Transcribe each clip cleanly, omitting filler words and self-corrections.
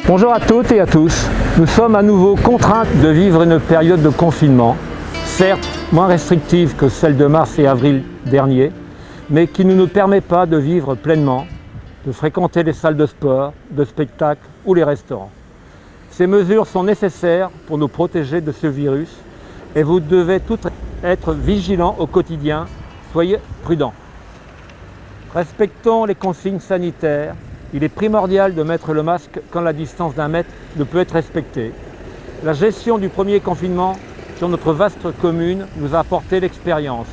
Bonjour à toutes et à tous. Nous sommes à nouveau contraints de vivre une période de confinement, certes moins restrictive que celle de mars et avril dernier, mais qui ne nous permet pas de vivre pleinement, de fréquenter les salles de sport, de spectacle ou les restaurants. Ces mesures sont nécessaires pour nous protéger de ce virus et vous devez tous être vigilants au quotidien. Soyez prudents. Respectons les consignes sanitaires. Il est primordial de mettre le masque quand la distance d'1 mètre ne peut être respectée. La gestion du premier confinement sur notre vaste commune nous a apporté l'expérience.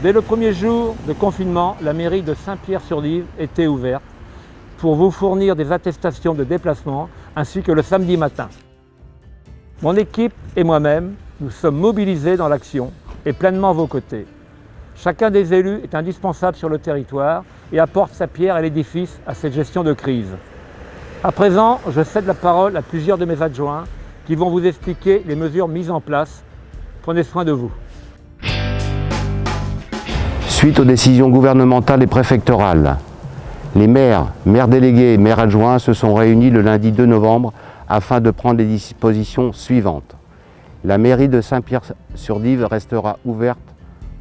Dès le premier jour de confinement, la mairie de Saint-Pierre-sur-Dive était ouverte pour vous fournir des attestations de déplacement ainsi que le samedi matin. Mon équipe et moi-même, nous sommes mobilisés dans l'action et pleinement à vos côtés. Chacun des élus est indispensable sur le territoire et apporte sa pierre à l'édifice à cette gestion de crise. À présent, je cède la parole à plusieurs de mes adjoints qui vont vous expliquer les mesures mises en place. Prenez soin de vous. Suite aux décisions gouvernementales et préfectorales, les maires délégués et maires adjoints se sont réunis le lundi 2 novembre afin de prendre les dispositions suivantes. La mairie de Saint-Pierre-sur-Dive restera ouverte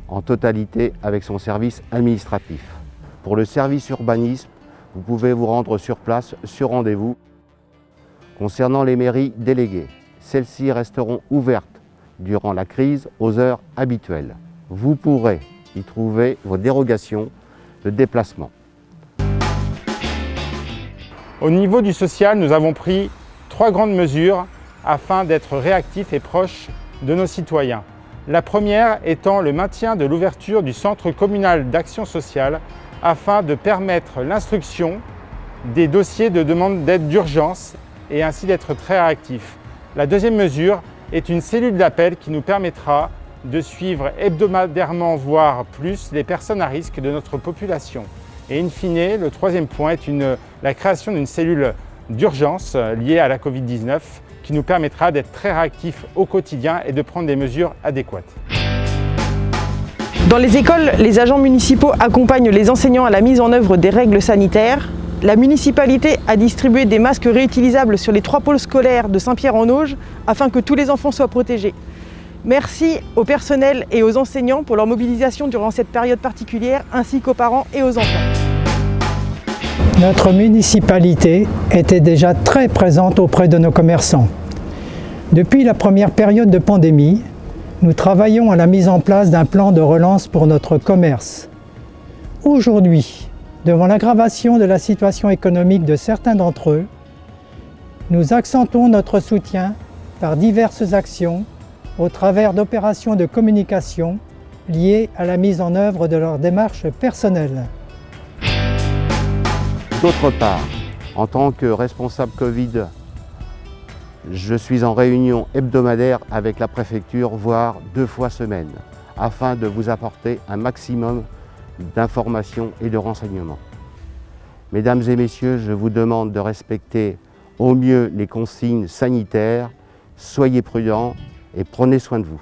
en totalité avec son service administratif. Pour le service urbanisme, vous pouvez vous rendre sur place sur rendez-vous. Concernant les mairies déléguées, celles-ci resteront ouvertes durant la crise aux heures habituelles. Vous pourrez y trouver vos dérogations de déplacement. Au niveau du social, nous avons pris 3 grandes mesures afin d'être réactifs et proches de nos citoyens. La première étant le maintien de l'ouverture du centre communal d'action sociale afin de permettre l'instruction des dossiers de demande d'aide d'urgence et ainsi d'être très réactifs. La deuxième mesure est une cellule d'appel qui nous permettra de suivre hebdomadairement, voire plus, les personnes à risque de notre population. Et in fine, le troisième point est la création d'une cellule d'urgence liée à la Covid-19 qui nous permettra d'être très réactifs au quotidien et de prendre des mesures adéquates. Dans les écoles, les agents municipaux accompagnent les enseignants à la mise en œuvre des règles sanitaires. La municipalité a distribué des masques réutilisables sur les 3 pôles scolaires de Saint-Pierre-en-Auge afin que tous les enfants soient protégés. Merci au personnel et aux enseignants pour leur mobilisation durant cette période particulière, ainsi qu'aux parents et aux enfants. Notre municipalité était déjà très présente auprès de nos commerçants. Depuis la première période de pandémie, nous travaillons à la mise en place d'un plan de relance pour notre commerce. Aujourd'hui, devant l'aggravation de la situation économique de certains d'entre eux, nous accentuons notre soutien par diverses actions au travers d'opérations de communication liées à la mise en œuvre de leurs démarches personnelles. D'autre part, en tant que responsable Covid, je suis en réunion hebdomadaire avec la préfecture, voire 2 fois semaine, afin de vous apporter un maximum d'informations et de renseignements. Mesdames et messieurs, je vous demande de respecter au mieux les consignes sanitaires, soyez prudents et prenez soin de vous.